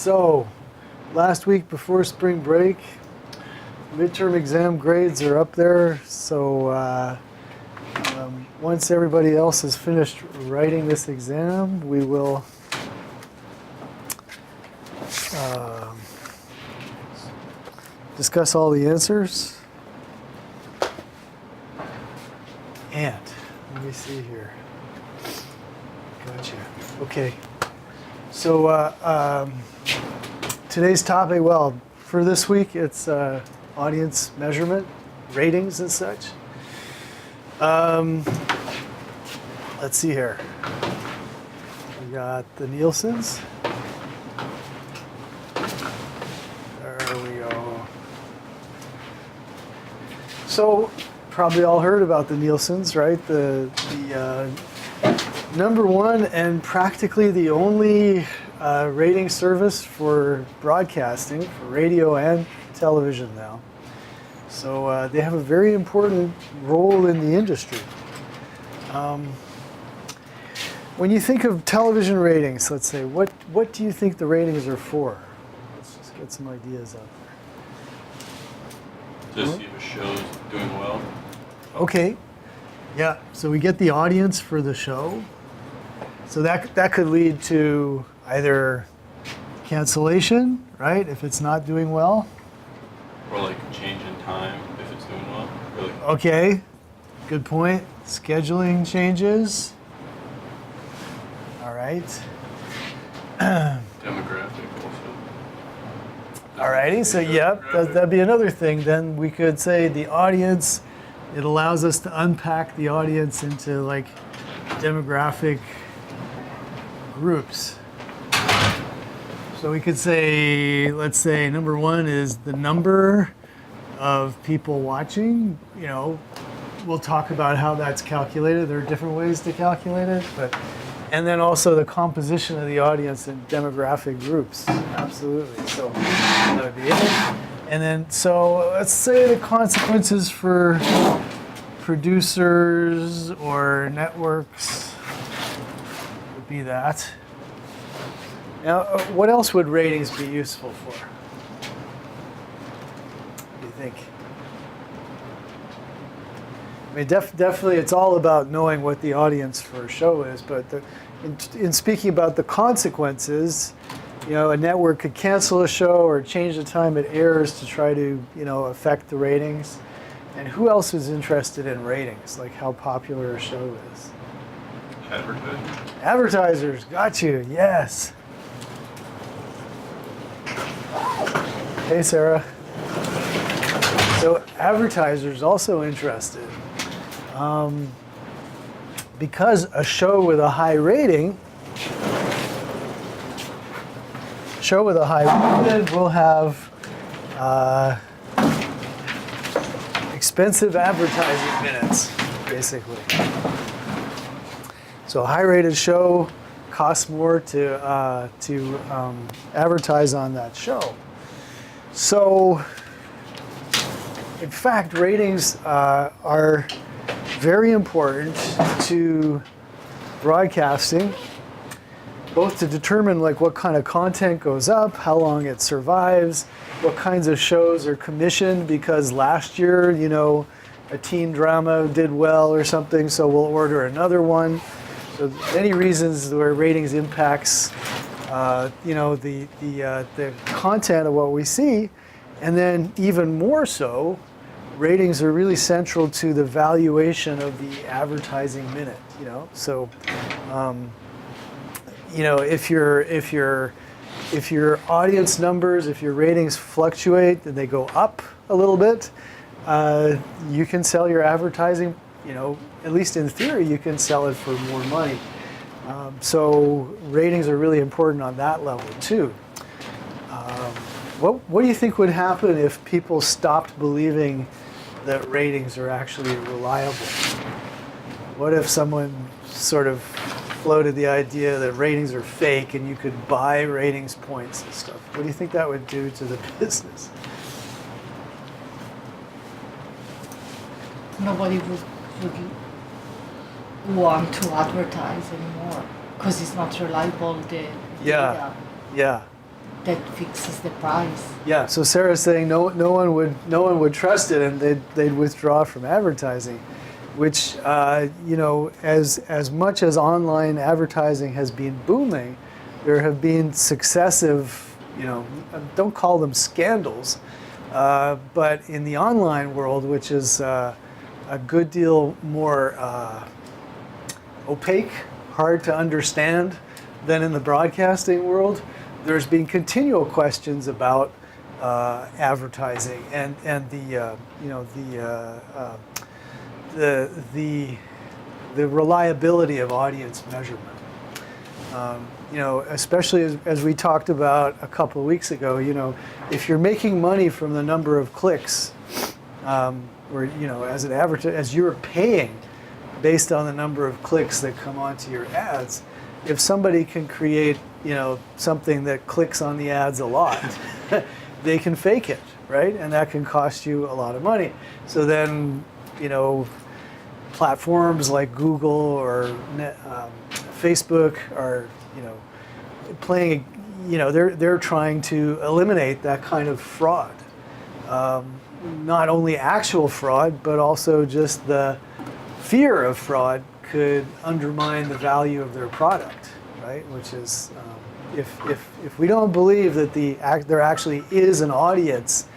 So, last week before spring break, midterm exam grades are up there. So, once everybody else has finished writing this exam, we will discuss all the answers. And let me see here. Gotcha. Okay. So today's topic, well, for this week, it's audience measurement, ratings and such. Let's see here. We got the Nielsen's. There we go. So probably all heard about the Nielsen's, right? The number one and practically the only rating service for broadcasting, for radio and television now. So they have a very important role in the industry. When you think of television ratings, let's say, what do you think the ratings are for? Let's just get some ideas out there. Just see if a show's doing well. Okay. Yeah, so we get the audience for the show. So that could lead to either cancellation, right, if it's not doing well. Or like change in time if it's doing well. Or like, Okay, good point. Scheduling changes. All right. demographic also. Alrighty, so yep, that'd be another thing. Then we could say the audience, it allows us to unpack the audience into like demographic groups. So we could say, let's say number one is the number of people watching. You know, we'll talk about how that's calculated. There are different ways to calculate it, and then also the composition of the audience in demographic groups. Absolutely. So that would be it. And then, so let's say the consequences for producers or networks would be that. Now, what else would ratings be useful for? What do you think? I mean, definitely it's all about knowing what the audience for a show is, but in speaking about the consequences, you know, a network could cancel a show or change the time it airs to try to, you know, affect the ratings. And who else is interested in ratings, like how popular a show is? Advertising. Advertisers, got you, yes. Hey, Sarah. So advertisers also interested. Because a show with a high rating, will have expensive advertising minutes, basically. So a high-rated show costs more to advertise on that show. So, in fact, ratings are very important to broadcasting, both to determine like what kind of content goes up, how long it survives, what kinds of shows are commissioned, because last year, you know, a teen drama did well or something, so we'll order another one. So many reasons where ratings impacts, you know, the content of what we see, and then even more so, ratings are really central to the valuation of the advertising minute. You know, so you know, if your audience numbers, if your ratings fluctuate and they go up a little bit, you can sell your advertising. You know, at least in theory, you can sell it for more money. So ratings are really important on that level too. What do you think would happen if people stopped believing that ratings are actually reliable? What if someone sort of floated the idea that ratings are fake and you could buy ratings points and stuff? What do you think that would do to the business? Nobody would want to advertise anymore because it's not reliable, the data. Yeah. that fixes the price. Yeah. So Sarah's saying no one would trust it, and they'd withdraw from advertising, which as much as online advertising has been booming, there have been successive, don't call them scandals, but in the online world, which is a good deal more opaque, hard to understand than in the broadcasting world, there's been continual questions about advertising and the reliability of audience measurement. Especially as we talked about a couple of weeks ago, if you're making money from the number of clicks, or as an as you're paying based on the number of clicks that come onto your ads, if somebody can create something that clicks on the ads a lot, they can fake it, right? And that can cost you a lot of money. So then, platforms like Google or Facebook are, playing, they're trying to eliminate that kind of fraud. Not only actual fraud, but also just the fear of fraud could undermine the value of their product, right? Which is, if we don't believe that there actually is an audience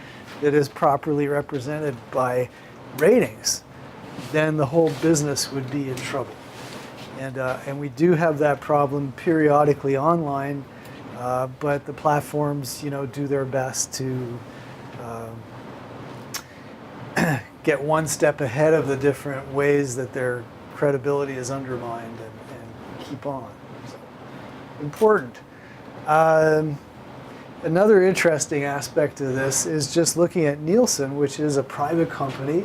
that is properly represented by ratings, then the whole business would be in trouble. And we do have that problem periodically online, but the platforms, do their best to get one step ahead of the different ways that their credibility is undermined and keep on. So, important. Another interesting aspect of this is just looking at Nielsen, which is a private company,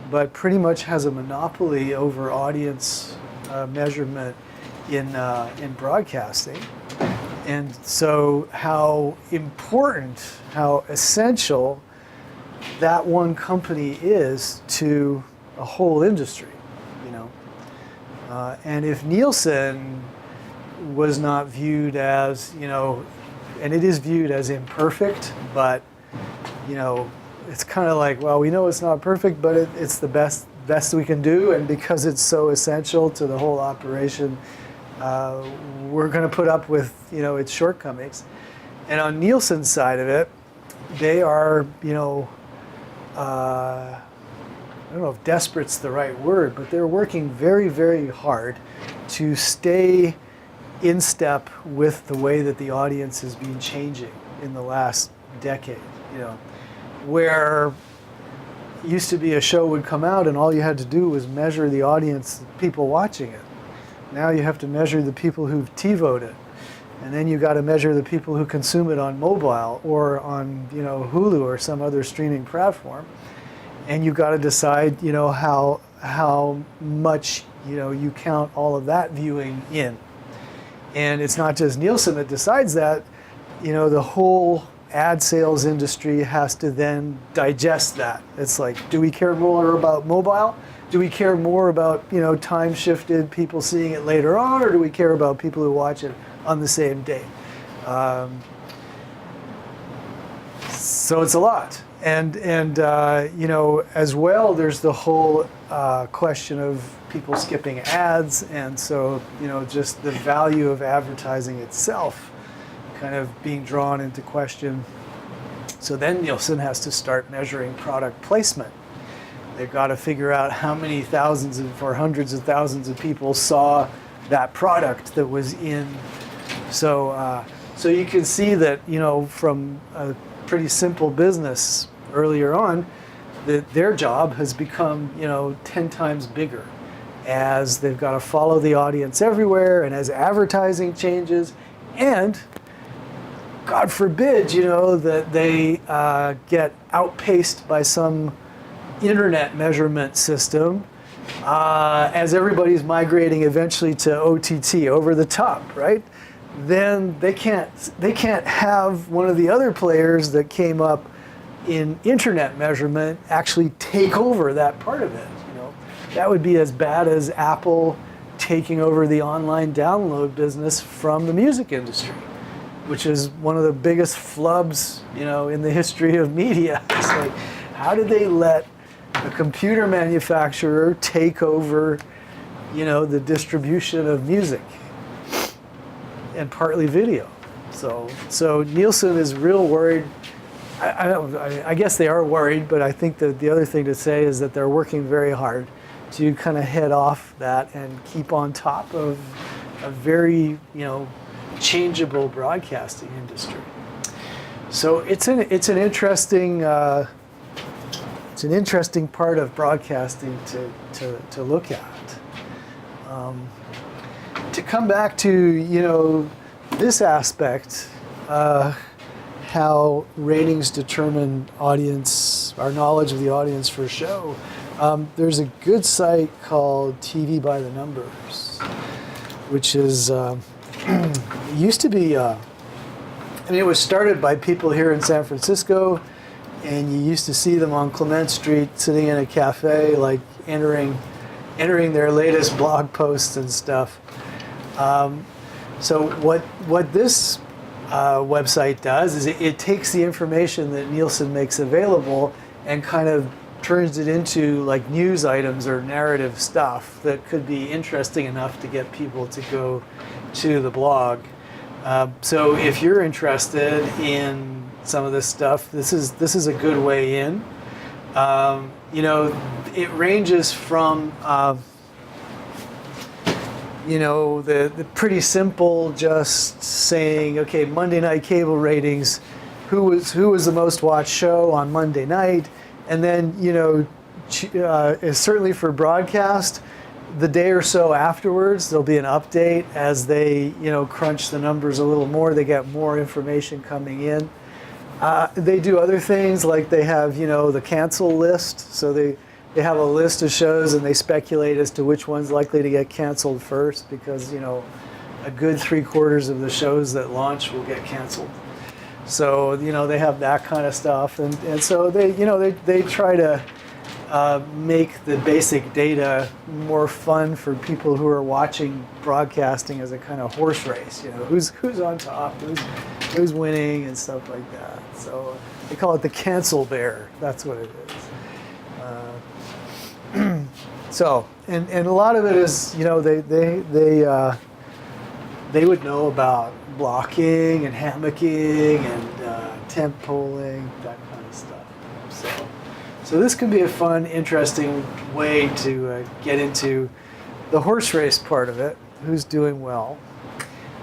but pretty much has a monopoly over audience measurement in broadcasting. And so how important, how essential that one company is to a whole industry, and if Nielsen was not viewed as, and it is viewed as imperfect, but, it's kind of like, well, we know it's not perfect, but it's the best we can do, and because it's so essential to the whole operation, we're going to put up with, its shortcomings. And on Nielsen's side of it, they are, I don't know if desperate's the right word, but they're working very, very hard to stay in step with the way that the audience has been changing in the last decade. Where it used to be a show would come out and all you had to do was measure the audience, people watching it. Now you have to measure the people who've TiVoed it. And then you got to measure the people who consume it on mobile or on, Hulu or some other streaming platform. And you got to decide, how much, you count all of that viewing in. And it's not just Nielsen that decides that, the whole ad sales industry has to then digest that. It's like, do we care more about mobile? Do we care more about, time shifted people seeing it later on, or do we care about people who watch it on the same day? So it's a lot. And as well, there's the whole question of people skipping ads, and so, just the value of advertising itself kind of being drawn into question. So then Nielsen has to start measuring product placement. They've got to figure out how many thousands or hundreds of thousands of people saw that product that was in. So you can see that, from a pretty simple business earlier on, that their job has become, 10 times bigger as they've got to follow the audience everywhere, and as advertising changes, and God forbid, that they get outpaced by some internet measurement system as everybody's migrating eventually to OTT, over the top, right? Then they can't have one of the other players that came up in internet measurement actually take over that part of it. That would be as bad as Apple taking over the online download business from the music industry. which is one of the biggest flubs, in the history of media. It's like, how did they let a computer manufacturer take over, the distribution of music and partly video? So Nielsen is real worried. I guess they are worried, but I think that the other thing to say is that they're working very hard to kind of head off that and keep on top of a very, changeable broadcasting industry. So it's an interesting part of broadcasting to look at. To come back to this aspect, how ratings determine our knowledge of the audience for a show. There's a good site called TV by the Numbers, which is it used to be. It was started by people here in San Francisco, and you used to see them on Clement Street sitting in a cafe, like entering their latest blog posts and stuff. So what this website does is it takes the information that Nielsen makes available and kind of turns it into like news items or narrative stuff that could be interesting enough to get people to go to the blog. So if you're interested in some of this stuff, this is a good way in. It ranges from the pretty simple, just saying, okay, Monday night cable ratings, who was the most watched show on Monday night, and then certainly for broadcast, the day or so afterwards, there'll be an update as they crunch the numbers a little more. They get more information coming in. They do other things, like they have the cancel list, so they have a list of shows and they speculate as to which one's likely to get canceled first, because a good 3/4 of the shows that launch will get canceled. So they have that kind of stuff, and so they try to make the basic data more fun for people who are watching broadcasting as a kind of horse race. Who's on top, who's winning, and stuff like that. So they call it the cancel bear. That's what it is. So, and a lot of it is, they would know about blocking and hammocking and temp polling, that kind of stuff. So this can be a fun, interesting way to get into the horse race part of it, who's doing well.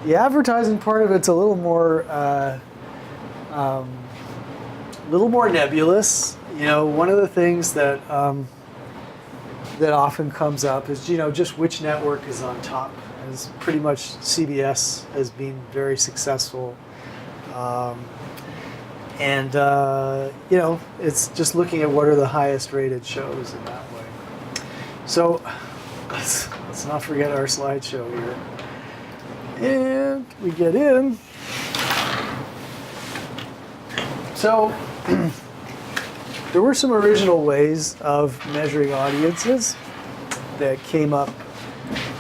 The advertising part of it's a little more nebulous. One of the things that that often comes up is just which network is on top. As pretty much CBS has been very successful, and it's just looking at what are the highest rated shows in that way. So let's not forget our slideshow here, and we get in. So there were some original ways of measuring audiences that came up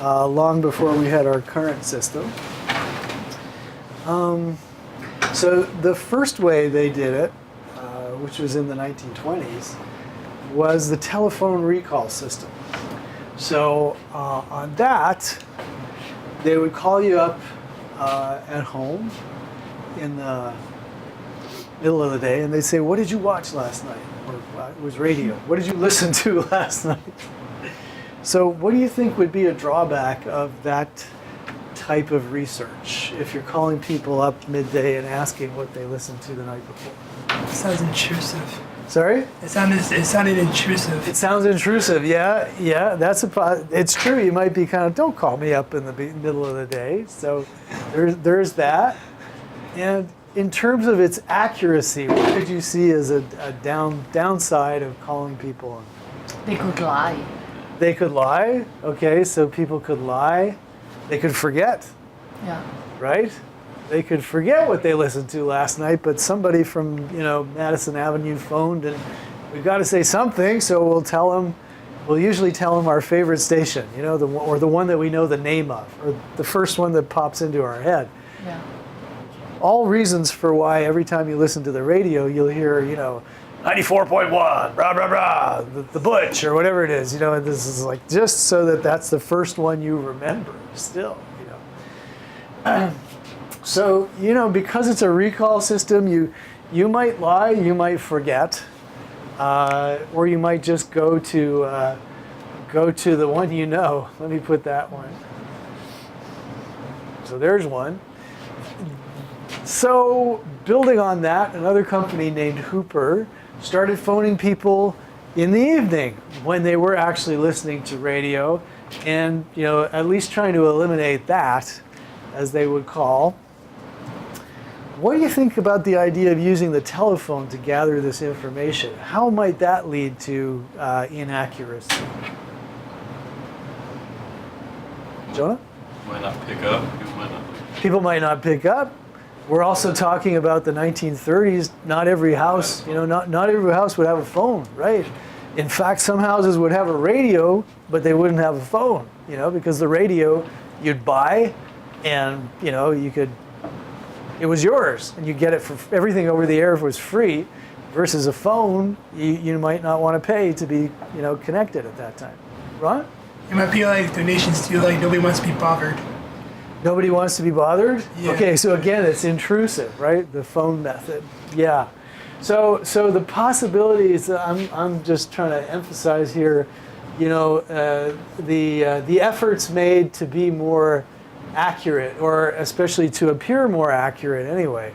long before we had our current system. So the first way they did it, which was in the 1920s, was the telephone recall system. So on that, they would call you up at home in the middle of the day, and they'd say, "What did you watch last night?" Or it was radio. "What did you listen to last night?" So what do you think would be a drawback of that type of research if you're calling people up midday and asking what they listened to the night before? It sounds intrusive. Sorry? It sounded intrusive. It sounds intrusive, yeah. It's true, you might be kind of, don't call me up in the middle of the day. So there's that. And in terms of its accuracy, what could you see as a downside of calling people? They could lie. They could lie. Okay, so people could lie. They could forget. Yeah. Right? They could forget what they listened to last night, but somebody from Madison Avenue phoned, and we've got to say something. So we'll tell them. We'll usually tell them our favorite station, the one that we know the name of, or the first one that pops into our head. Yeah. all reasons for why every time you listen to the radio, you'll hear, 94.1, rah, rah, rah, the Butch, or whatever it is, and this is like just so that's the first one you remember still, So, because it's a recall system, you might lie, you might forget, or you might just go to the one you know. Let me put that one. So there's one. So building on that, another company named Hooper started phoning people in the evening when they were actually listening to radio, and at least trying to eliminate that, as they would call. What do you think about the idea of using the telephone to gather this information? How might that lead to inaccuracy? Jonah? Might not pick up. People might not pick up. We're also talking about the 1930s. Not every house, not every house would have a phone, right? In fact, some houses would have a radio, but they wouldn't have a phone, because the radio you'd buy, and it was yours, and you get it for everything over the air was free, versus a phone you might not want to pay to be connected at that time. Ron? It might be like donations too, like nobody wants to be bothered. Nobody wants to be bothered? Yeah. Okay, so again, it's intrusive, right? The phone method. Yeah. So the possibilities I'm just trying to emphasize here, the efforts made to be more accurate, or especially to appear more accurate anyway.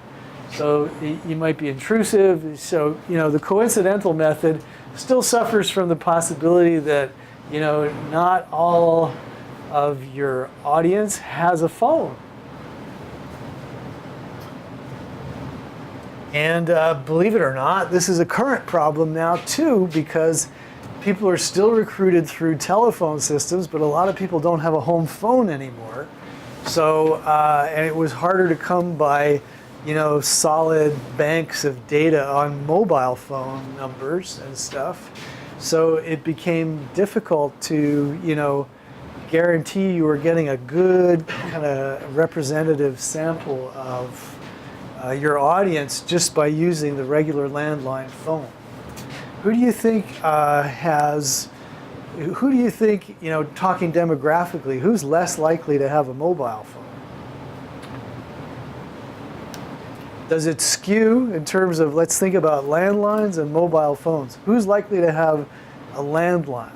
So you might be intrusive. So, the coincidental method still suffers from the possibility that, not all of your audience has a phone. And believe it or not, this is a current problem now too, because people are still recruited through telephone systems, but a lot of people don't have a home phone anymore. So, and it was harder to come by, solid banks of data on mobile phone numbers and stuff. So it became difficult to, guarantee you were getting a good kind of representative sample of your audience just by using the regular landline phone. Who do you think talking demographically, who's less likely to have a mobile phone? Does it skew in terms of, let's think about landlines and mobile phones. Who's likely to have a landline?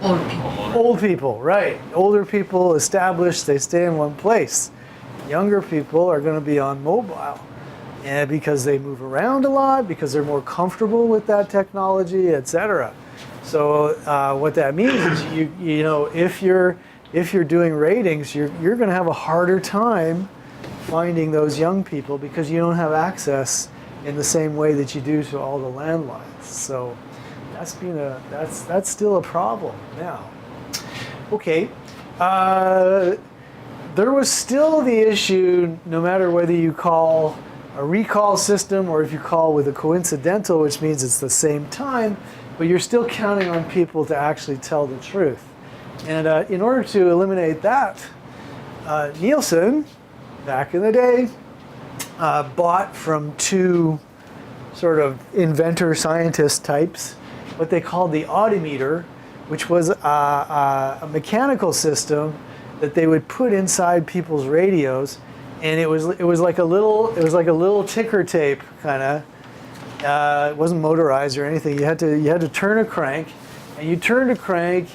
Old people. Old people, right. Older people, established, they stay in one place. Younger people are going to be on mobile. And because they move around a lot, because they're more comfortable with that technology, etc. So what that means is, if you're doing ratings, you're going to have a harder time finding those young people because you don't have access in the same way that you do to all the landlines. So that's still a problem now. Okay. There was still the issue, no matter whether you call a recall system or if you call with a coincidental, which means it's the same time, but you're still counting on people to actually tell the truth. And in order to eliminate that, Nielsen, back in the day, bought from two sort of inventor scientist types what they called the Audiometer, which was a mechanical system that they would put inside people's radios, and it was like a little ticker tape kind of. It wasn't motorized or anything. You had to turn a crank, and you turned a crank,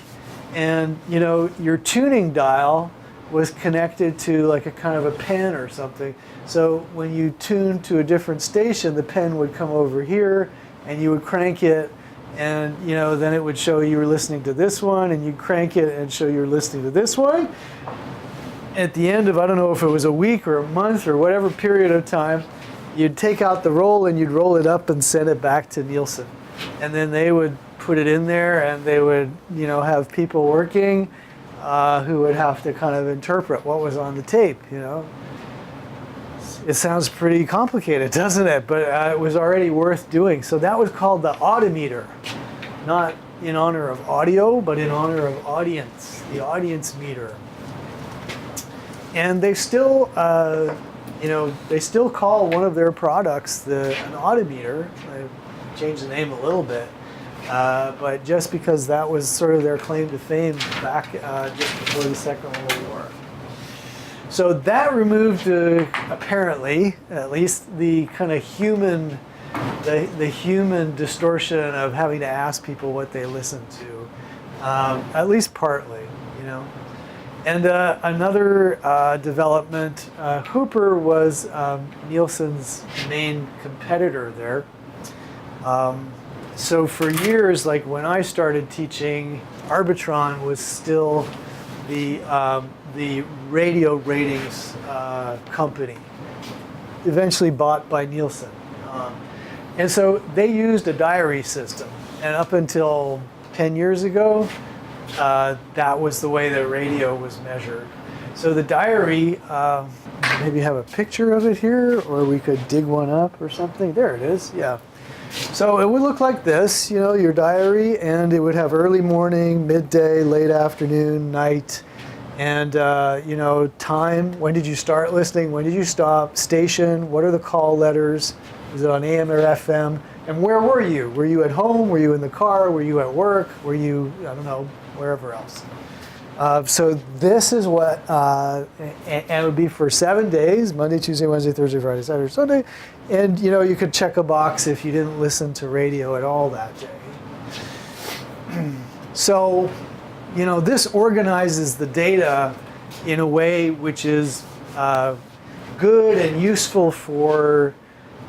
and your tuning dial was connected to like a kind of a pen or something. So when you tuned to a different station, the pen would come over here, and you would crank it, and then it would show you were listening to this one, and you'd crank it and show you were listening to this one. At the end of, I don't know if it was a week or a month or whatever period of time, you'd take out the roll and you'd roll it up and send it back to Nielsen. And then they would put it in there, and they would have people working who would have to kind of interpret what was on the tape. It sounds pretty complicated, doesn't it? But it was already worth doing. So that was called the Audiometer, not in honor of audio, but in honor of audience, the audience meter. And they still they still call one of their products an Audiometer. They changed the name a little bit, but just because that was sort of their claim to fame back just before the Second World War. So that removed, apparently, at least the kind of human, the human distortion of having to ask people what they listen to, at least partly, And another development, Hooper was Nielsen's main competitor there. So for years, like when I started teaching, Arbitron was still the radio ratings company, eventually bought by Nielsen. And so they used a diary system. And up until 10 years ago, that was the way that radio was measured. So the diary, maybe have a picture of it here, or we could dig one up or something. There it is, yeah. So it would look like this, your diary, and it would have early morning, midday, late afternoon, night, and time. When did you start listening? When did you stop? Station. What are the call letters? Was it on AM or FM? And where were you? Were you at home? Were you in the car? Were you at work? Were you, I don't know, wherever else? So this is what, and it would be for 7 days, Monday, Tuesday, Wednesday, Thursday, Friday, Saturday, Sunday. And, you could check a box if you didn't listen to radio at all that day. So, this organizes the data in a way which is good and useful for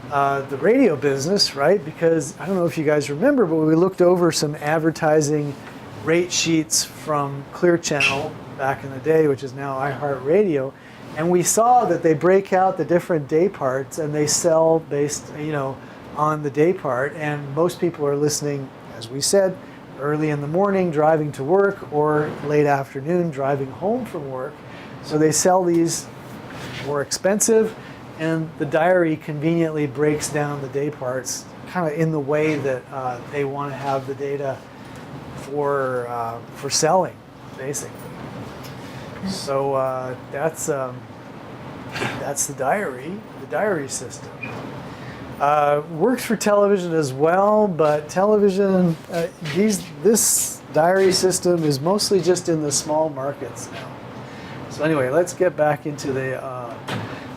the radio business, right? Because I don't know if you guys remember, but we looked over some advertising rate sheets from Clear Channel back in the day, which is now iHeartRadio, and we saw that they break out the different day parts and they sell based, on the day part. And most people are listening, as we said, early in the morning driving to work or late afternoon driving home from work. So they sell these more expensive, and the diary conveniently breaks down the day parts kind of in the way that they want to have the data for selling, basically. So that's the diary system. Works for television as well, but television, this diary system is mostly just in the small markets now. So anyway, let's get back into the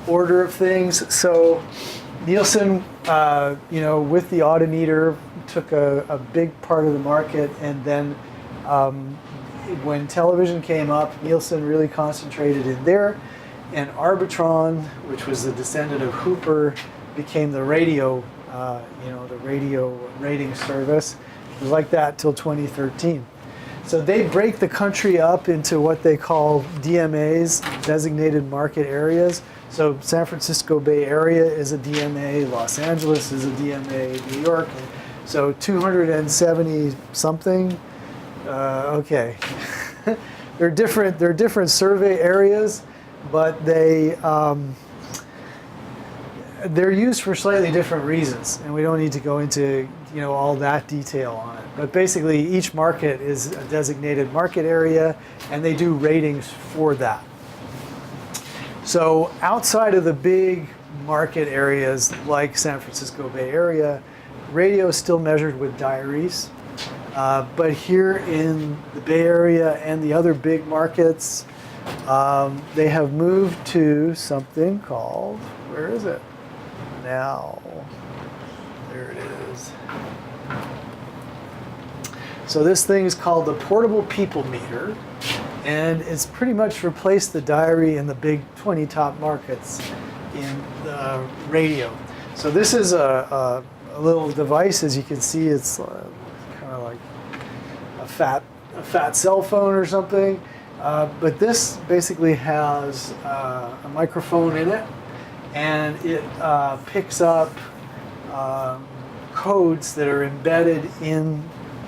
order of things. So Nielsen, with the Audiometer, took a big part of the market, and then when television came up, Nielsen really concentrated in there, and Arbitron, which was the descendant of Hooper, became the radio, the radio rating service. It was like that till 2013. So they break the country up into what they call DMAs, designated market areas. So San Francisco Bay Area is a DMA, Los Angeles is a DMA, New York. So 270 something. Okay, they're different survey areas, but they're used for slightly different reasons, and we don't need to go into all that detail on it. But basically, each market is a designated market area, and they do ratings for that. So outside of the big market areas like San Francisco Bay Area, radio is still measured with diaries. But here in the Bay Area and the other big markets, they have moved to something called, where is it? Now, there it is. So this thing is called the portable people meter, and it's pretty much replaced the diary in the big 20 top markets in the radio. So this is a little device. As you can see, it's kind of like a fat cell phone or something. But this basically has a microphone in it, and it picks up codes that are embedded in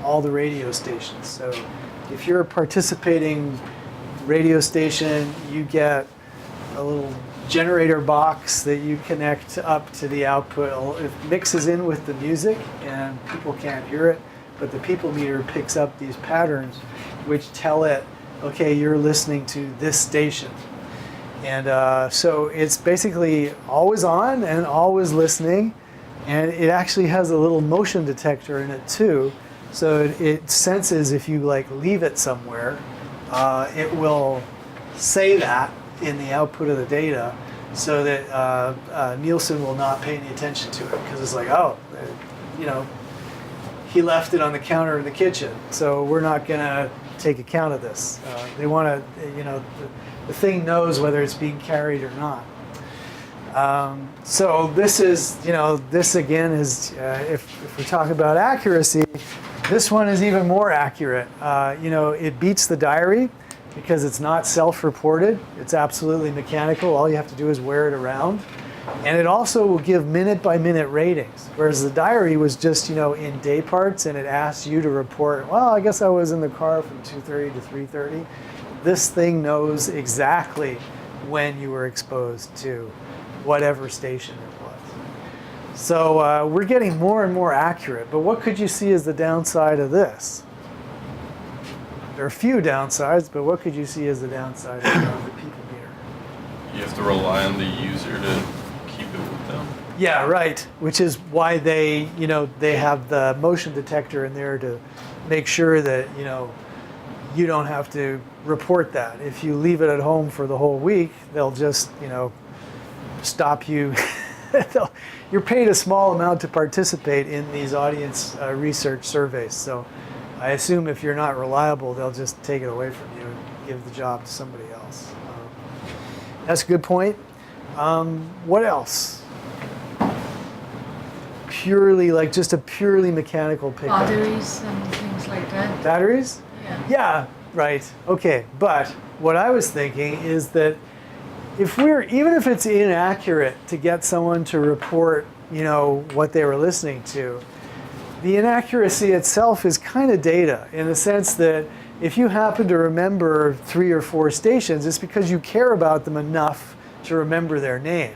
all the radio stations. So if you're a participating radio station, you get a little generator box that you connect up to the output. It mixes in with the music and people can't hear it, but the people meter picks up these patterns which tell it, okay, you're listening to this station. So it's basically always on and always listening, and it actually has a little motion detector in it too. So it senses if you like leave it somewhere, it will say that in the output of the data, so that Nielsen will not pay any attention to it, because it's like, oh, you know, he left it on the counter in the kitchen, so we're not gonna take account of this. They want to, you know, the thing knows whether it's being carried or not. So this is, you know, this again is, if we talk about accuracy, this one is even more accurate. You know, it beats the diary because it's not self-reported. It's absolutely mechanical. All you have to do is wear it around. And it also will give minute-by-minute ratings, whereas the diary was just, you know, in day parts, and it asked you to report, well, I guess I was in the car from 2:30 to 3:30. This thing knows exactly when you were exposed to whatever station it was. So we're getting more and more accurate, but what could you see as the downside of this? There are a few downsides, but what could you see as the downside of the people meter? You have to rely on the user to keep it with them. Yeah, right. Which is why they, you know, they have the motion detector in there to make sure that, you know, you don't have to report that. If you leave it at home for the whole week, they'll just, you know, stop you. You're paid a small amount to participate in these audience research surveys. So I assume if you're not reliable, they'll just take it away from you and give the job to somebody else. That's a good point. What else? Purely, like just a purely mechanical pickup. Batteries and things like that. Batteries? Yeah. Yeah, right. Okay, but what I was thinking is that if even if it's inaccurate to get someone to report, you know, what they were listening to, the inaccuracy itself is kind of data, in the sense that if you happen to remember 3 or 4 stations, it's because you care about them enough to remember their name.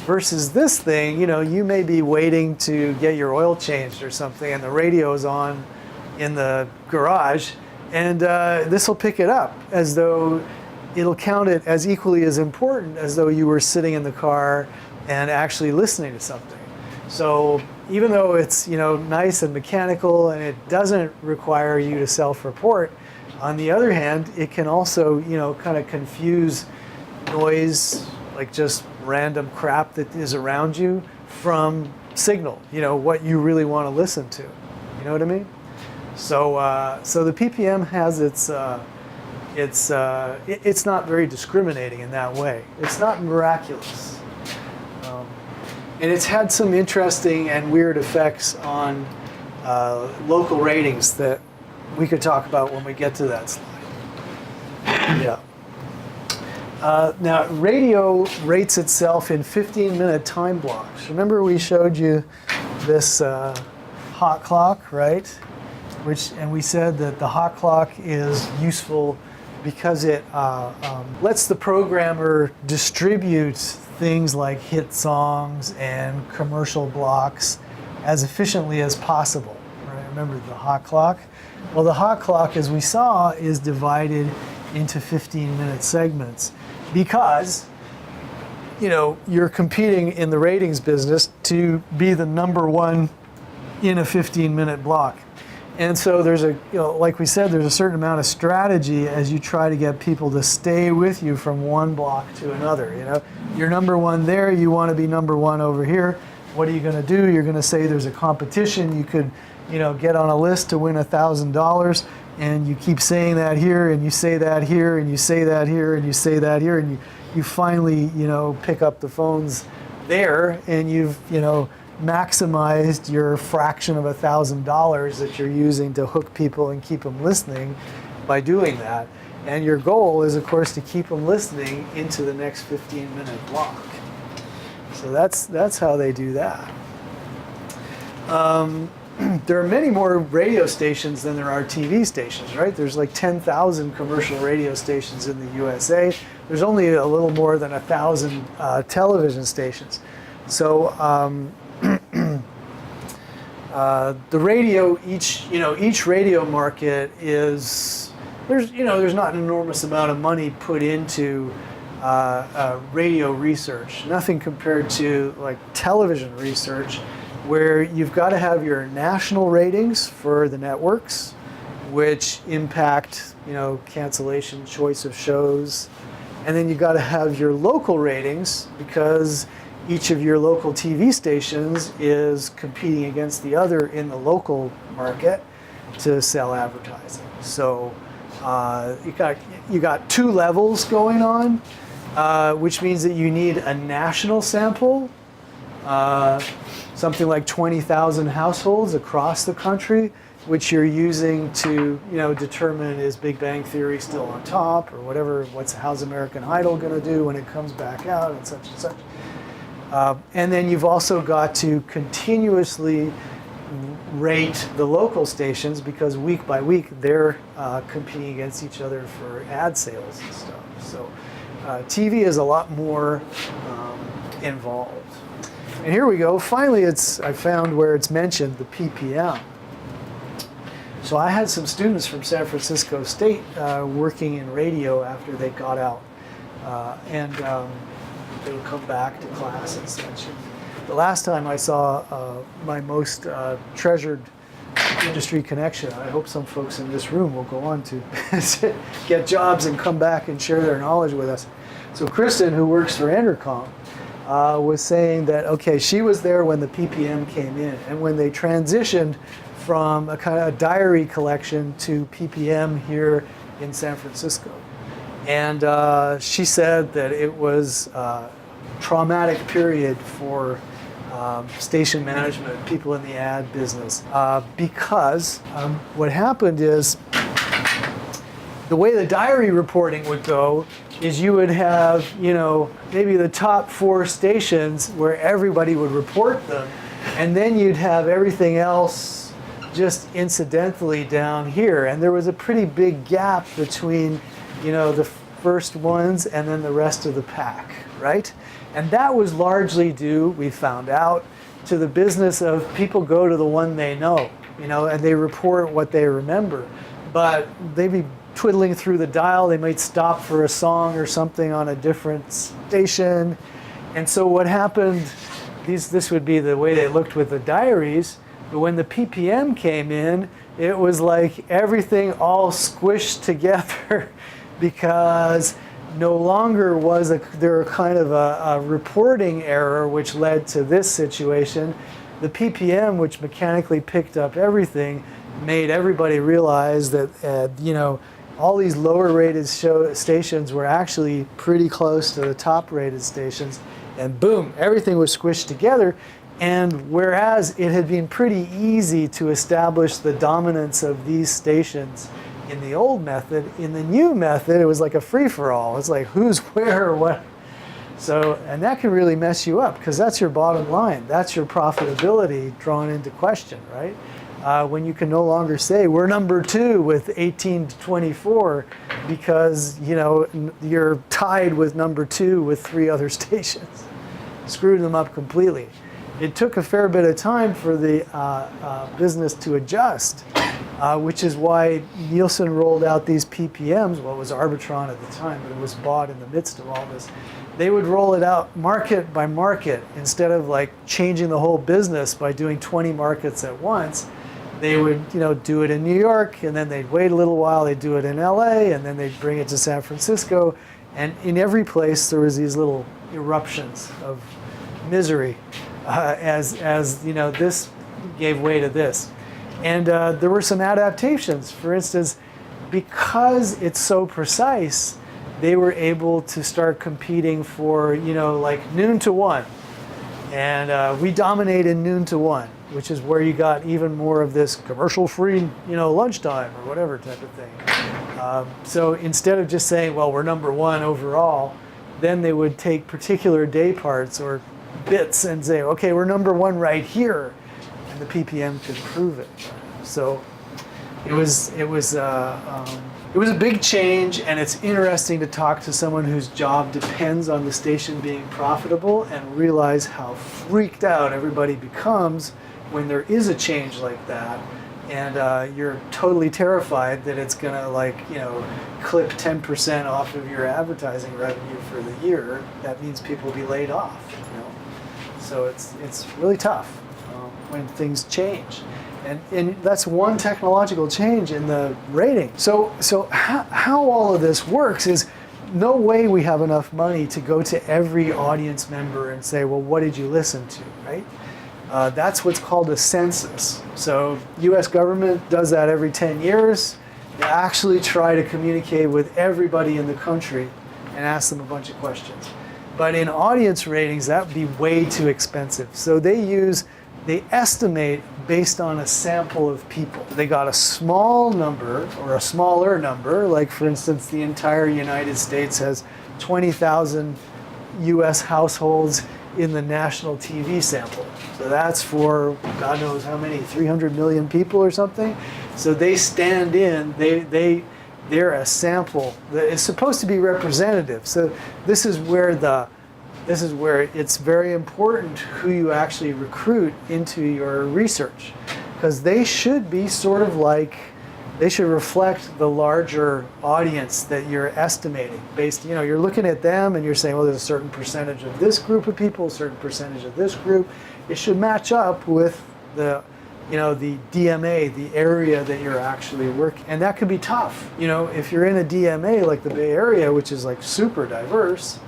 Versus this thing, you know, you may be waiting to get your oil changed or something, and the radio's on in the garage, and this will pick it up as though it'll count it as equally as important as though you were sitting in the car and actually listening to something. So even though it's, you know, nice and mechanical and it doesn't require you to self-report, on the other hand, it can also, you know, kind of confuse noise, like just random crap that is around you, from signal, you know, what you really want to listen to. You know what I mean? So, so the PPM has it's not very discriminating in that way. It's not miraculous. And it's had some interesting and weird effects on local ratings that we could talk about when we get to that slide. Yeah. Now, radio rates itself in 15-minute time blocks. Remember we showed you this hot clock, right? And we said that the hot clock is useful because it lets the programmer distribute things like hit songs and commercial blocks as efficiently as possible. Right? Remember the hot clock? Well, the hot clock, as we saw, is divided into 15-minute segments because, you know, you're competing in the ratings business to be the number one in a 15-minute block. And so there's a, you know, like we said, there's a certain amount of strategy as you try to get people to stay with you from one block to another. You know, you're number one there, you want to be number one over here. What are you going to do? You're going to say there's a competition. You could, you know, get on a list to win $1,000, and you keep saying that here, and you say that here, and you say that here, and you say that here, and you finally, you know, pick up the phones there, and you've, you know, maximized your fraction of $1,000 that you're using to hook people and keep them listening by doing that. And your goal is, of course, to keep them listening into the next 15-minute block. So that's how they do that. There are many more radio stations than there are TV stations, right? There's like 10,000 commercial radio stations in the USA. There's only a little more than 1,000 television stations. So the radio, each radio market is, there's not an enormous amount of money put into radio research. Nothing compared to like television research, where you've got to have your national ratings for the networks, which impact, cancellation, choice of shows. And then you've got to have your local ratings, because each of your local TV stations is competing against the other in the local market to sell advertising. So you got two levels going on, which means that you need a national sample, something like 20,000 households across the country, which you're using to determine, is Big Bang Theory still on top, or whatever, how's American Idol going to do when it comes back out, and such and such. And then you've also got to continuously rate the local stations, because week by week they're competing against each other for ad sales and stuff. So TV is a lot more involved. And here we go. Finally, I found where it's mentioned, the PPM. So I had some students from San Francisco State working in radio after they got out, and they would come back to class and such. The last time I saw my most treasured industry connection, I hope some folks in this room will go on to get jobs and come back and share their knowledge with us. So Kristen, who works for Entercom, was saying that, okay, she was there when the PPM came in, and when they transitioned from a kind of diary collection to PPM here in San Francisco. And she said that it was a traumatic period for station management, people in the ad business, because what happened is, the way the diary reporting would go is you would have, maybe the top 4 stations where everybody would report them, and then you'd have everything else just incidentally down here. And there was a pretty big gap between, the first ones and then the rest of the pack, right? And that was largely due, we found out, to the business of people go to the one they know, and they report what they remember. But they'd be twiddling through the dial, they might stop for a song or something on a different station. And so what happened, this would be the way they looked with the diaries, but when the PPM came in, it was like everything all squished together because no longer was there kind of a reporting error which led to this situation. The PPM, which mechanically picked up everything, made everybody realize that all these lower rated stations were actually pretty close to the top rated stations, and boom, everything was squished together. And whereas it had been pretty easy to establish the dominance of these stations in the old method, in the new method, it was like a free-for-all. It's like who's where or what. So, and that can really mess you up, because that's your bottom line. That's your profitability drawn into question, right? When you can no longer say, we're number 2 with 18 to 24, because, you're tied with number 2 with 3 other stations. Screwed them up completely. It took a fair bit of time for the business to adjust, which is why Nielsen rolled out these PPMs. Well, it was Arbitron at the time, but it was bought in the midst of all this. They would roll it out market by market instead of like changing the whole business by doing 20 markets at once. They would, do it in New York, and then they'd wait a little while. They'd do it in LA, and then they'd bring it to San Francisco. And in every place, there was these little eruptions of misery, as this gave way to this. And there were some adaptations. For instance, because it's so precise, they were able to start competing for, like noon to 1. And we dominated noon to 1, which is where you got even more of this commercial-free, lunchtime or whatever type of thing. So instead of just saying, well, we're number 1 overall, then they would take particular day parts or bits and say, okay, we're number 1 right here, and the PPM could prove it. So it was a big change, and it's interesting to talk to someone whose job depends on the station being profitable and realize how freaked out everybody becomes when there is a change like that. and you're totally terrified that it's gonna clip 10% off of your advertising revenue for the year, that means people will be laid off. So it's really tough when things change. And that's one technological change in the rating. So how all of this works is, no way we have enough money to go to every audience member and say, well, what did you listen to, right? That's what's called a census. So US government does that every 10 years. They actually try to communicate with everybody in the country and ask them a bunch of questions. But in audience ratings, that would be way too expensive. So they estimate based on a sample of people. They got a small number or a smaller number, like for instance, the entire United States has 20,000 US households in the national TV sample. So that's for God knows how many, 300 million people or something. So they stand in, they're a sample that is supposed to be representative. So this is where it's very important who you actually recruit into your research, because they should be sort of like, they should reflect the larger audience that you're estimating based, you're looking at them and you're saying, well, there's a certain percentage of this group of people, a certain percentage of this group. It should match up with the DMA, the area that you're actually working. And that can be tough. If you're in a DMA like the Bay Area, which is like super diverse,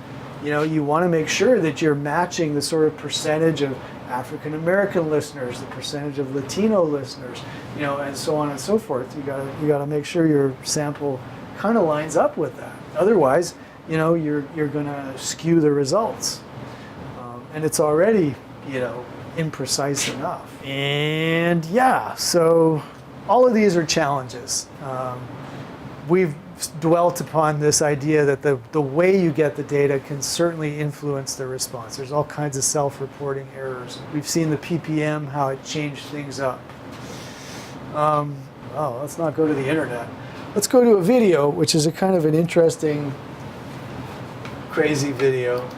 you want to make sure that you're matching the sort of percentage of African American listeners, the percentage of Latino listeners, and so on and so forth. You got to make sure your sample kind of lines up with that. Otherwise, you're going to skew the results, and it's already imprecise enough. And yeah, so all of these are challenges. We've dwelt upon this idea that the way you get the data can certainly influence the response. There's all kinds of self-reporting errors. We've seen the PPM, how it changed things up. Let's not go to the internet. Let's go to a video, which is a kind of an interesting, crazy video.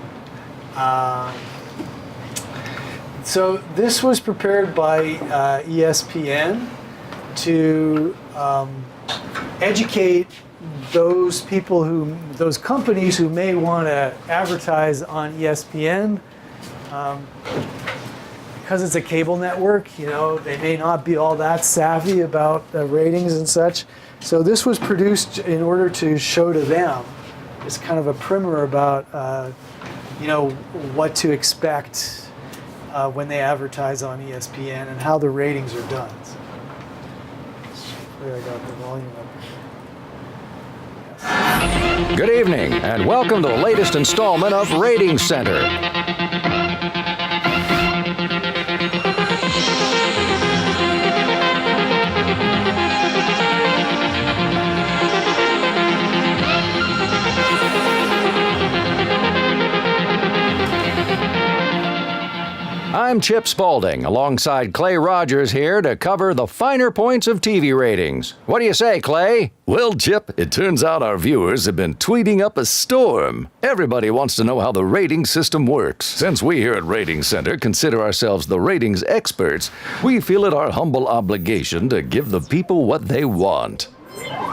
So this was prepared by ESPN to educate those companies who may want to advertise on ESPN, because it's a cable network, they may not be all that savvy about ratings and such. So this was produced in order to show to them, it's kind of a primer about, what to expect when they advertise on ESPN and how the ratings are done. So, hopefully I got the volume up. Good evening, and welcome to the latest installment of Rating Center. I'm Chip Spaulding, alongside Clay Rogers here to cover the finer points of TV ratings. What do you say, Clay? Well, Chip, it turns out our viewers have been tweeting up a storm. Everybody wants to know how the rating system works. Since we here at Rating Center consider ourselves the ratings experts, we feel it our humble obligation to give the people what they want.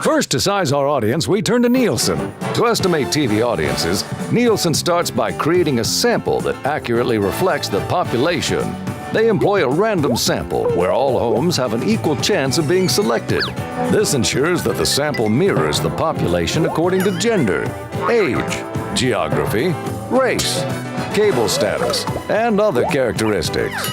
First, to size our audience, we turn to Nielsen. To estimate TV audiences, Nielsen starts by creating a sample that accurately reflects the population. They employ a random sample where all homes have an equal chance of being selected. This ensures that the sample mirrors the population according to gender, age, geography, race, cable status, and other characteristics.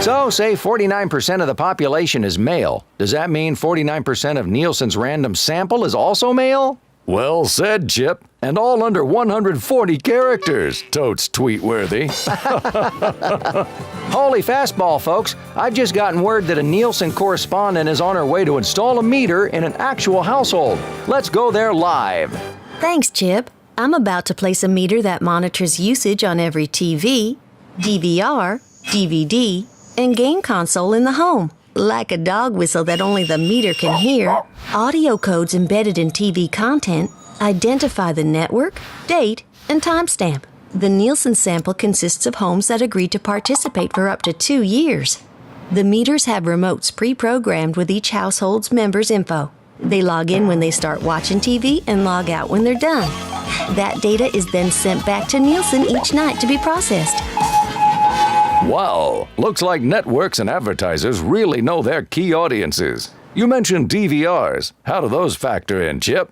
So, say 49% of the population is male. Does that mean 49% of Nielsen's random sample is also male? Well said, Chip. And all under 140 characters. Totes tweet-worthy. Holy fastball, folks. I've just gotten word that a Nielsen correspondent is on her way to install a meter in an actual household. Let's go there live. Thanks, Chip. I'm about to place a meter that monitors usage on every TV, DVR, DVD, and game console in the home. Like a dog whistle that only the meter can hear, audio codes embedded in TV content identify the network, date, and timestamp. The Nielsen sample consists of homes that agreed to participate for up to 2 years. The meters have remotes pre-programmed with each household's members' info. They log in when they start watching TV and log out when they're done. That data is then sent back to Nielsen each night to be processed. Wow, looks like networks and advertisers really know their key audiences. You mentioned DVRs. How do those factor in, Chip?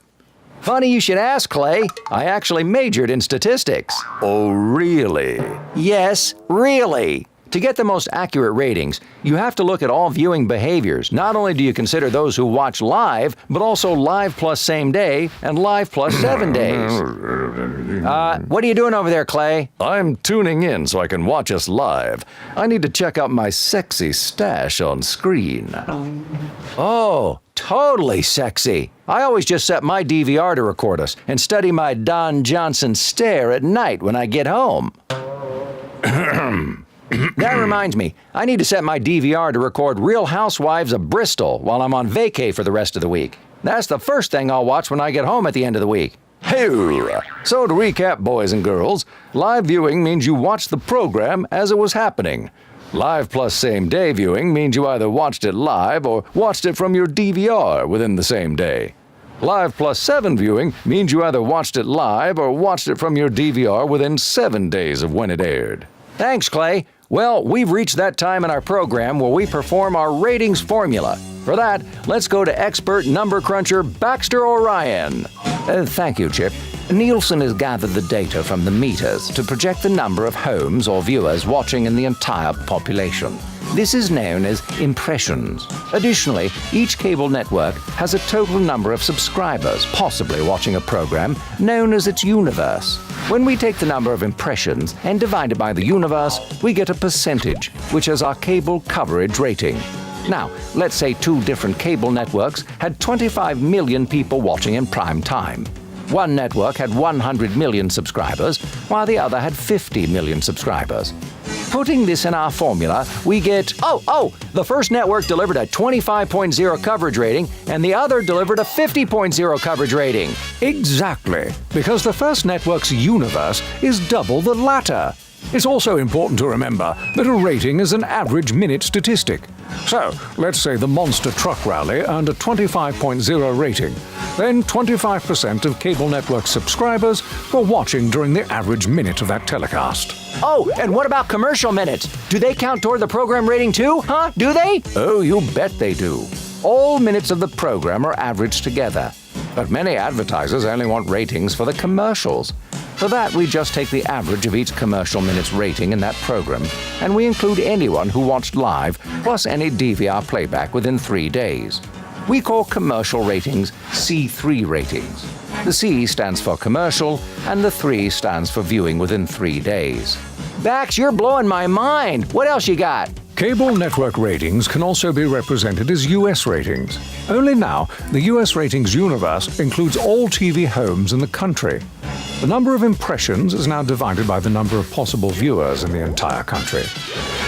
Funny you should ask, Clay. I actually majored in statistics. Oh, really? Yes, really. To get the most accurate ratings, you have to look at all viewing behaviors. Not only do you consider those who watch live, but also live plus same day and live plus 7 days. What are you doing over there, Clay? I'm tuning in so I can watch us live. I need to check out my sexy stash on screen. Oh, totally sexy. I always just set my DVR to record us and study my Don Johnson stare at night when I get home. That reminds me, I need to set my DVR to record Real Housewives of Bristol while I'm on vacay for the rest of the week. That's the first thing I'll watch when I get home at the end of the week. Hey! So to recap, boys and girls, live viewing means you watch the program as it was happening. Live plus same day viewing means you either watched it live or watched it from your DVR within the same day. Live plus 7 viewing means you either watched it live or watched it from your DVR within 7 days of when it aired. Thanks, Clay. Well, we've reached that time in our program where we perform our ratings formula. For that, let's go to expert number cruncher Baxter Orion. Thank you, Chip. Nielsen has gathered the data from the meters to project the number of homes or viewers watching in the entire population. This is known as impressions. Additionally, each cable network has a total number of subscribers possibly watching a program known as its universe. When we take the number of impressions and divide it by the universe, we get a percentage, which is our cable coverage rating. Now, let's say 2 different cable networks had 25 million people watching in prime time. One network had 100 million subscribers, while the other had 50 million subscribers. Putting this in our formula, we get, the first network delivered a 25.0 coverage rating, and the other delivered a 50.0 coverage rating. Exactly, because the first network's universe is double the latter. It's also important to remember that a rating is an average minute statistic. So, let's say the Monster Truck Rally earned a 25.0 rating. Then 25% of cable network subscribers were watching during the average minute of that telecast. Oh, and what about commercial minutes? Do they count toward the program rating too, huh? Do they? Oh, you bet they do. All minutes of the program are averaged together. But many advertisers only want ratings for the commercials. For that, we just take the average of each commercial minute's rating in that program, and we include anyone who watched live, plus any DVR playback within 3 days. We call commercial ratings C3 ratings. The C stands for commercial, and the 3 stands for viewing within 3 days. Bax, you're blowing my mind. What else you got? Cable network ratings can also be represented as U.S. ratings. Only now, the U.S. ratings universe includes all TV homes in the country. The number of impressions is now divided by the number of possible viewers in the entire country.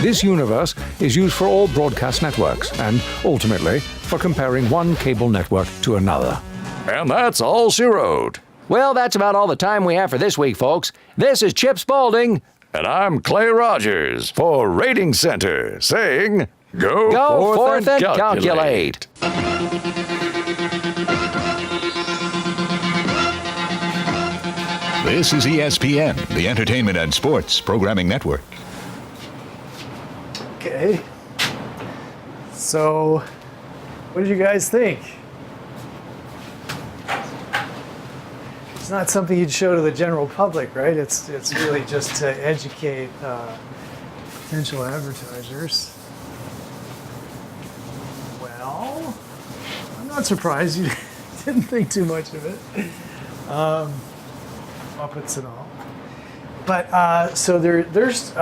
This universe is used for all broadcast networks and, ultimately, for comparing one cable network to another. And that's all she wrote. Well, that's about all the time we have for this week, folks. This is Chip Spaulding. And I'm Clay Rogers for Rating Center, saying, Go forth and calculate. This is ESPN, the Entertainment and Sports Programming Network. Okay. So, what did you guys think? It's not something you'd show to the general public, right? It's really just to educate potential advertisers. Well, I'm not surprised you didn't think too much of it. Muppets and all. But so there's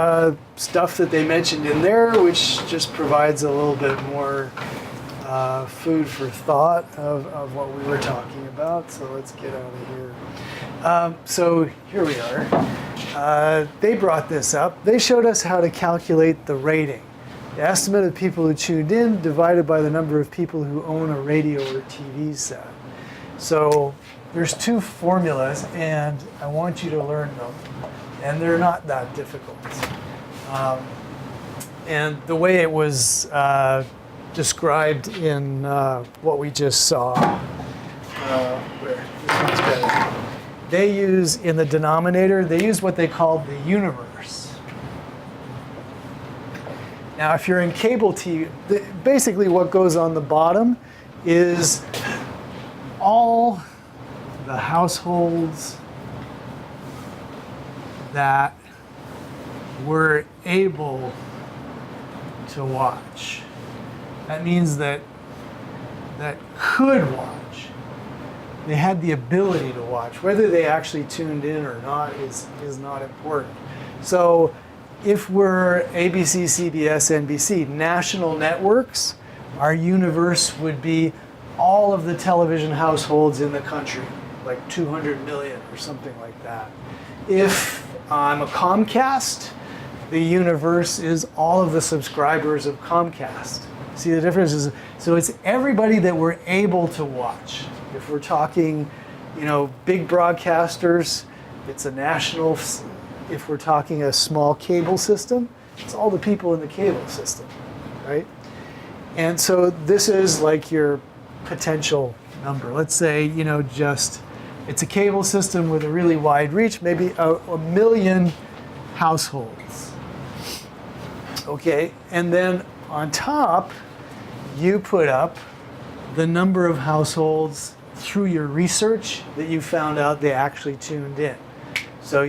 stuff that they mentioned in there which just provides a little bit more food for thought of what we were talking about. So let's get out of here. So here we are. They brought this up. They showed us how to calculate the rating. The estimate of people who tuned in divided by the number of people who own a radio or TV set. So there's 2 formulas, and I want you to learn them. And they're not that difficult. And the way it was described in what we just saw, where this one's better. They use, in the denominator, they use what they call the universe. Now, if you're in cable TV, basically what goes on the bottom is all the households that were able to watch. That means that could watch. They had the ability to watch. Whether they actually tuned in or not is not important. So if we're ABC, CBS, NBC, national networks, our universe would be all of the television households in the country, like 200 million or something like that. If I'm a Comcast, the universe is all of the subscribers of Comcast. See the difference is, so it's everybody that we're able to watch. If we're talking, big broadcasters, it's a national. If we're talking a small cable system, it's all the people in the cable system, right? And so this is like your potential number. Let's say, it's a cable system with a really wide reach, maybe a million households. Okay, and then on top, you put up the number of households through your research that you found out they actually tuned in. So,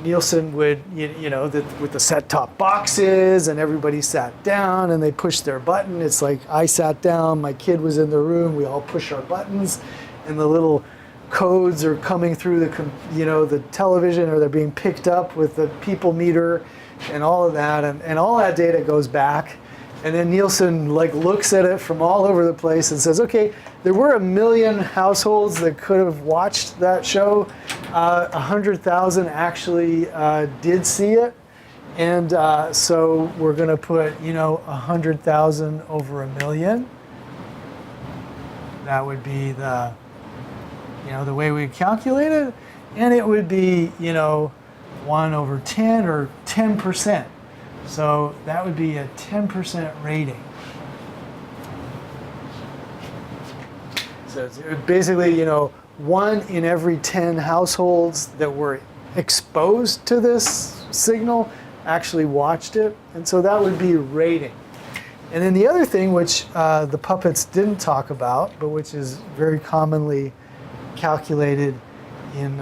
Nielsen would, with the set-top boxes and everybody sat down and they pushed their button. It's like I sat down, my kid was in the room, we all push our buttons and the little codes are coming through the television, or they're being picked up with the people meter and all of that. And all that data goes back. And then Nielsen looks at it from all over the place and says, okay, there were 1 million households that could have watched that show. 100,000 actually did see it. And so we're going to put, 100,000 over 1 million. That would be the way we calculate it. And it would be, 1 over 10 or 10%. So that would be a 10% rating. So it's basically, 1 in every 10 households that were exposed to this signal actually watched it. And so that would be rating. And then the other thing, which the puppets didn't talk about, but which is very commonly calculated in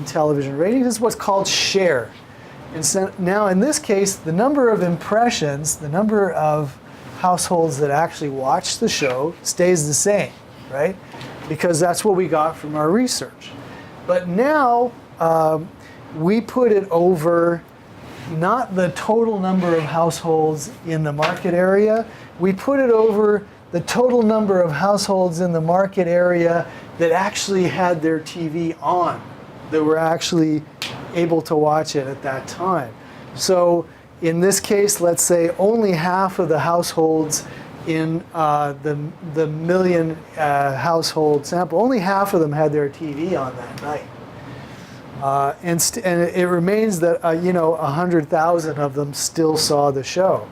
television ratings, is what's called share. And so now in this case, the number of impressions, the number of households that actually watch the show stays the same, right? Because that's what we got from our research. But now we put it over not the total number of households in the market area, we put it over the total number of households in the market area that actually had their TV on, that were actually able to watch it at that time. So in this case, let's say only half of the households in the million household sample, only half of them had their TV on that night. And it remains that 100,000 of them still saw the show.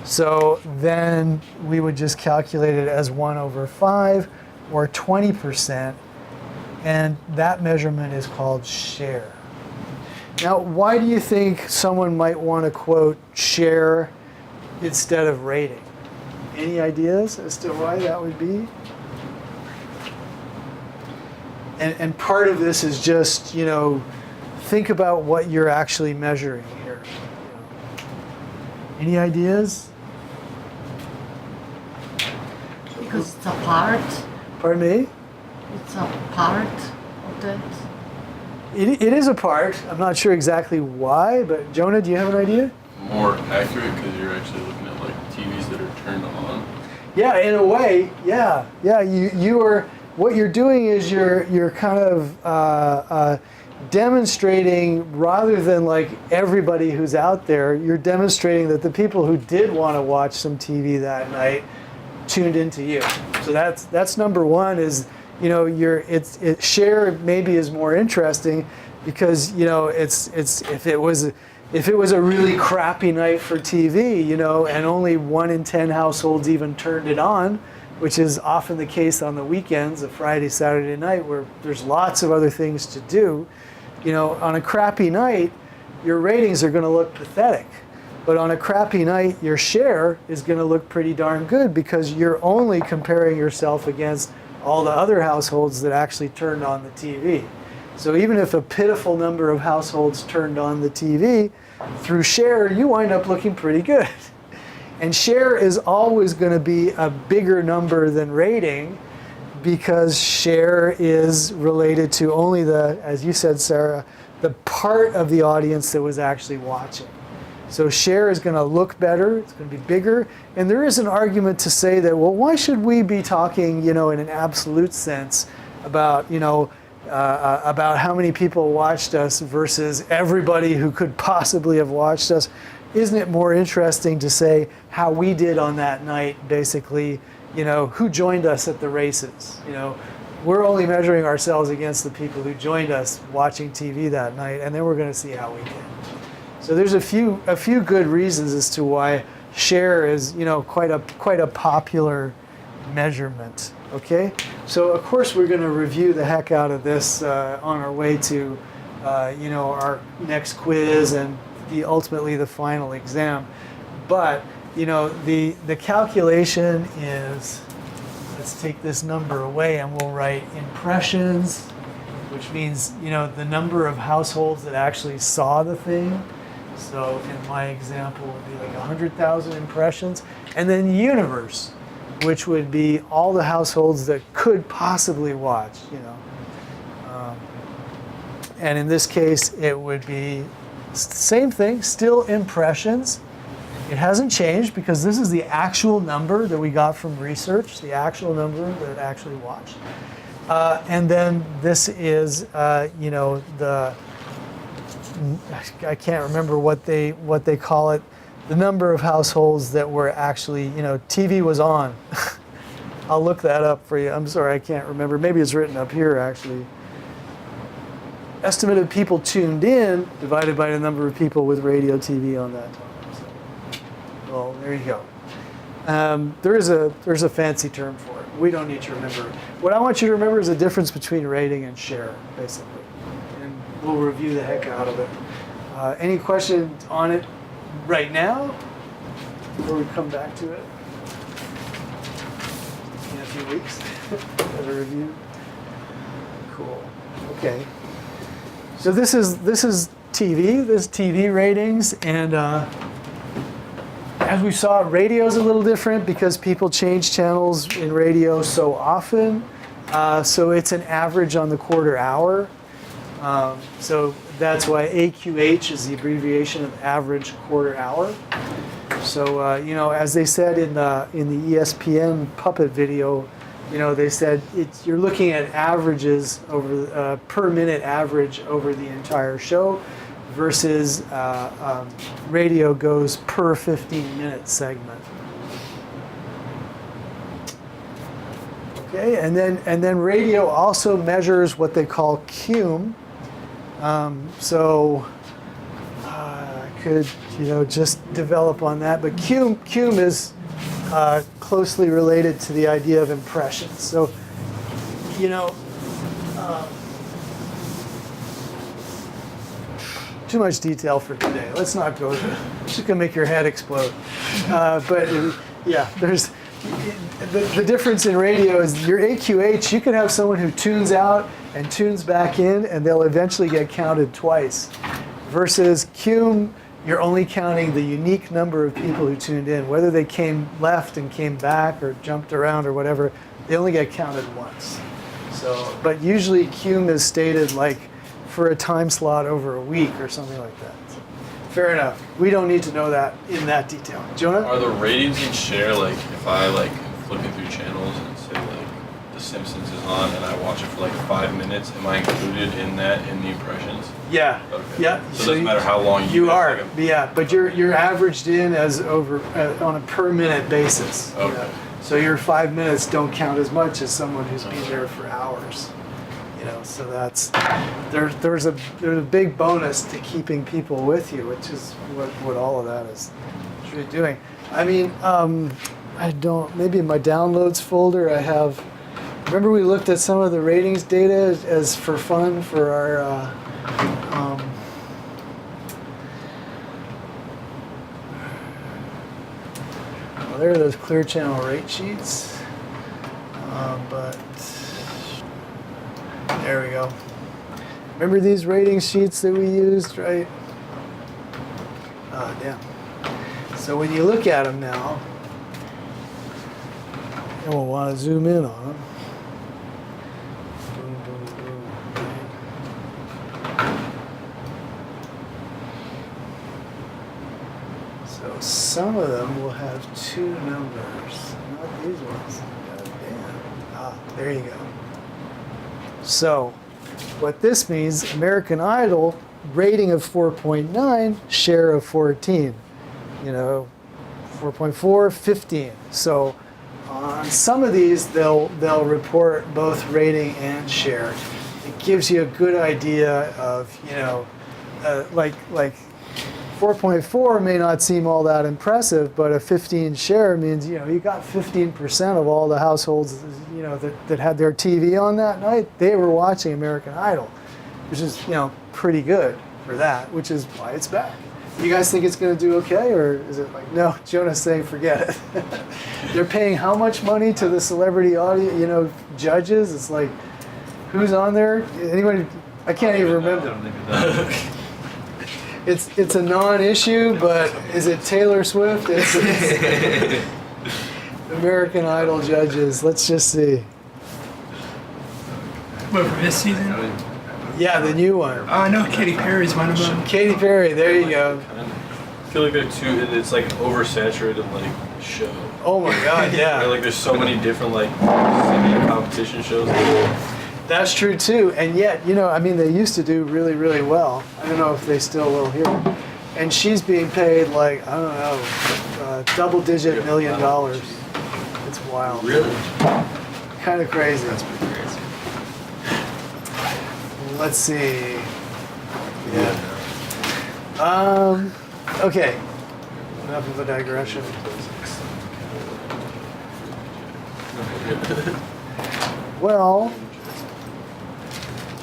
So then we would just calculate it as 1 over 5 or 20%, and that measurement is called share. Now, why do you think someone might want to quote share instead of rating? Any ideas as to why that would be? And part of this is just, think about what you're actually measuring here. Any ideas? Because it's a part. Pardon me? It's a part of that. It is a part. I'm not sure exactly why, but Jonah, do you have an idea? More accurate because you're actually looking at TVs that are turned on. Yeah, in a way, yeah. You are. What you're doing is you're kind of demonstrating, rather than everybody who's out there, you're demonstrating that the people who did want to watch some TV that night tuned into you. So that's number one. Is share maybe is more interesting because it's if if it was a really crappy night for TV, you know, and only 1 in 10 households even turned it on, which is often the case on the weekends, a Friday, Saturday night, where there's lots of other things to do, you know, on a crappy night, your ratings are going to look pathetic. But on a crappy night, your share is going to look pretty darn good because you're only comparing yourself against all the other households that actually turned on the TV. So even if a pitiful number of households turned on the TV, through share, you wind up looking pretty good. And share is always going to be a bigger number than rating because share is related to only the, as you said, Sarah, the part of the audience that was actually watching. So share is going to look better, it's going to be bigger, and there is an argument to say that, well, why should we be talking, you know, in an absolute sense about, you know, about how many people watched us versus everybody who could possibly have watched us? Isn't it more interesting to say how we did on that night, basically, you know, who joined us at the races? You know, we're only measuring ourselves against the people who joined us watching TV that night, and then we're going to see how we did. So there's a few good reasons as to why share is, you know, quite a popular measurement. Okay, so of course we're going to review the heck out of this on our way to, you know, our next quiz and ultimately the final exam. But you know, the calculation is, let's take this number away and we'll write impressions, which means, you know, the number of households that actually saw the thing. So in my example, it would be like 100,000 impressions. And then universe, which would be all the households that could possibly watch, you know. And in this case, it would be same thing, still impressions. It hasn't changed because this is the actual number that we got from research, the actual number that actually watched. And then this is, you know, I can't remember what they call it, the number of households that were actually, you know, TV was on. I'll look that up for you. I'm sorry, I can't remember. Maybe it's written up here, actually. Estimate of people tuned in divided by the number of people with radio TV on that time. So, well, there you go. There's a fancy term for it. We don't need to remember. What I want you to remember is the difference between rating and share, basically. And we'll review the heck out of it. Any questions on it right now, before we come back to it in a few weeks as a review? Cool. Okay. So this is TV. This is TV ratings, and as we saw, radio is a little different because people change channels in radio so often. So it's an average on the quarter hour. So that's why AQH is the abbreviation of average quarter hour. So you know, as they said in the ESPN puppet video, you know, they said you're looking at averages over per minute average over the entire show, versus radio goes per 15-minute segment. Okay, and then radio also measures what they call cum. So I could, you know, just develop on that, but cum is closely related to the idea of impressions. So, you know, too much detail for today. Let's not go there. It's just gonna make your head explode. But yeah, there's the difference in radio is your AQH. You can have someone who tunes out and tunes back in, and they'll eventually get counted twice. Versus cum, you're only counting the unique number of people who tuned in, whether they came left and came back or jumped around or whatever. They only get counted once. So, but usually cum is stated like for a time slot over a week or something like that. So, fair enough. We don't need to know that in that detail. Jonah? Are the ratings and share, like, if I like flipping through channels and say like The Simpsons is on and I watch it for like 5 minutes, am I included in that in the impressions? Yeah. Okay. Yeah. So it doesn't matter how long you are. Like Yeah, but you're averaged in as over on a per minute basis. Okay. You know? So your 5 minutes don't count as much as someone who's been there for hours. You So that's there's a big bonus to keeping people with you, which is what all of that is really doing. I mean, I don't, maybe in my downloads folder I have, remember we looked at some of the ratings data as for fun for our well, there are those Clear Channel rate sheets, but there we go. Remember these rating sheets that we used, right? Damn. So when you look at them now, you'll want to zoom in on them. Boom, boom, boom. So some of them will have two numbers, not these ones. God damn. There you go. So what this means, American Idol, rating of 4.9, share of 14. 4.4, 15. So on some of these, they'll report both rating and share. It gives you a good idea of, like 4.4 may not seem all that impressive, but a 15 share means, you got 15% of all the households, that had their TV on that night, they were watching American Idol, which is, pretty good for that, which is why it's back. You guys think it's going to do okay, or is it like, no, Jonah's saying forget it? They're paying how much money to the celebrity audience, judges? It's like, who's on there? Anybody? I can't even remember. It's a non-issue, but is it Taylor Swift? It's American Idol judges. Let's just see. What, for this season? Yeah, the new one. Oh, I know Katy Perry's one of them. Katy Perry, there you go. I feel like they're it's like an oversaturated show. Oh my God, yeah. Like there's so many different singing competition shows. That's true too, and yet, they used to do really, really well. I don't know if they still will here. And she's being paid double-digit $1 million. It's wild. Really? Kind of crazy. That's pretty crazy. Let's see. Yeah. Okay. Enough of a digression. Well,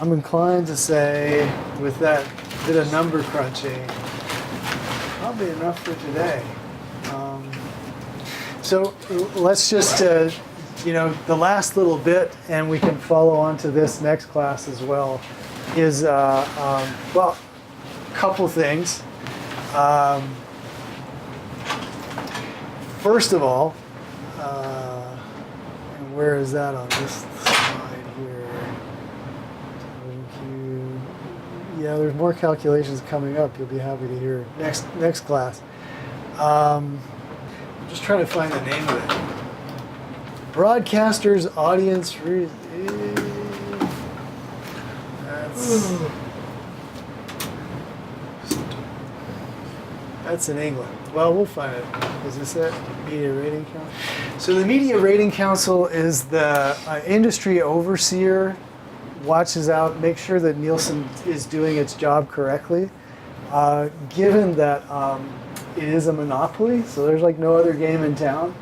I'm inclined to say, with that bit of number crunching, probably enough for today. So let's just, the last little bit, and we can follow on to this next class as well, is, a couple things. First of all, and where is that on this slide here? Yeah, there's more calculations coming up. You'll be happy to hear next class. I'm just trying to find the name of it. Broadcasters audience. That's in England. Well, we'll find it. Is this it? Media Rating Council. So the Media Rating Council is the industry overseer, watches out, makes sure that Nielsen is doing its job correctly. Given that it is a monopoly, so there's no other game in town,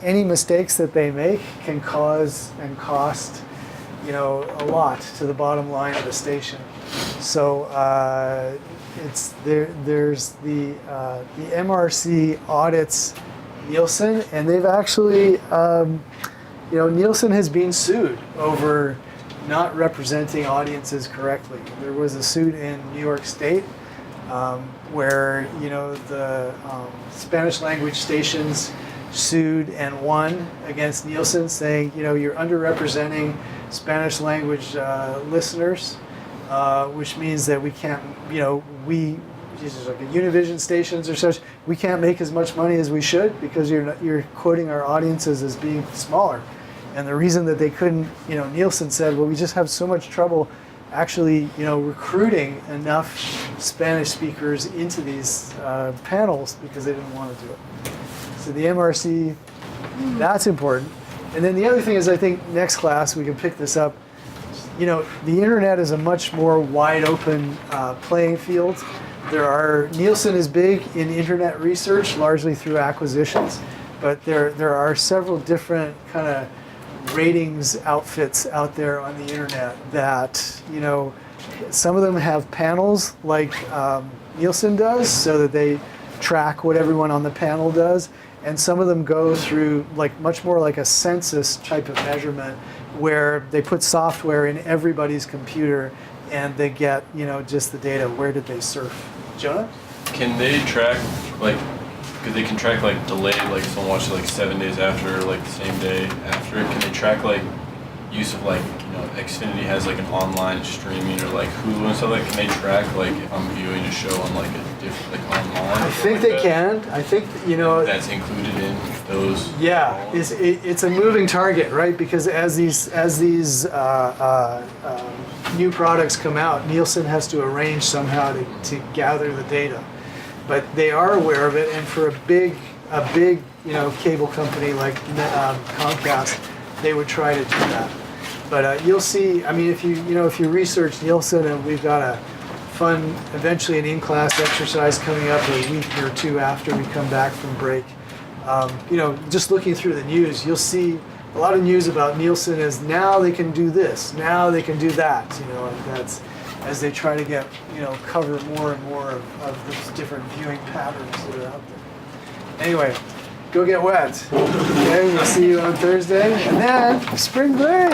any mistakes that they make can cause and cost, a lot to the bottom line of the station. So there's the MRC audits Nielsen, and they've actually, Nielsen has been sued over not representing audiences correctly. There was a suit in New York State where the Spanish language stations sued and won against Nielsen, saying you're underrepresenting Spanish language listeners, which means that we can't these are like Univision stations or such, we can't make as much money as we should because you're quoting our audiences as being smaller. And the reason that they couldn't, Nielsen said, well, we just have so much trouble actually, recruiting enough Spanish speakers into these panels because they didn't want to do it. So the MRC, that's important. And then the other thing is, I think next class we can pick this up. the internet is a much more wide open playing field. Nielsen is big in internet research, largely through acquisitions, but there are several different kind of ratings outfits out there on the internet that, some of them have panels like Nielsen does, so that they track what everyone on the panel does, and some of them go through much more like a census type of measurement, where they put software in everybody's computer and they get just the data. Where did they surf? Jonah? Can they track because they can track delay, if someone watches 7 days after, the same day after? Can they track use of Xfinity has an online streaming or Hulu and stuff? Can they track if I'm viewing a show on a different online? I think they can. I think that's included in those. Yeah, it's a moving target, right? Because as these new products come out, Nielsen has to arrange somehow to gather the data. But they are aware of it, and for a big cable company like Comcast, they would try to do that. But you'll see. I mean, if you research Nielsen, and we've got a fun, eventually an in-class exercise coming up a week or two after we come back from break. Just looking through the news, you'll see a lot of news about Nielsen as now they can do this, now they can do that. And that's as they try to get cover more and more of those different viewing patterns that are out there. Anyway, go get wet. Okay, we'll see you on Thursday, and then spring break.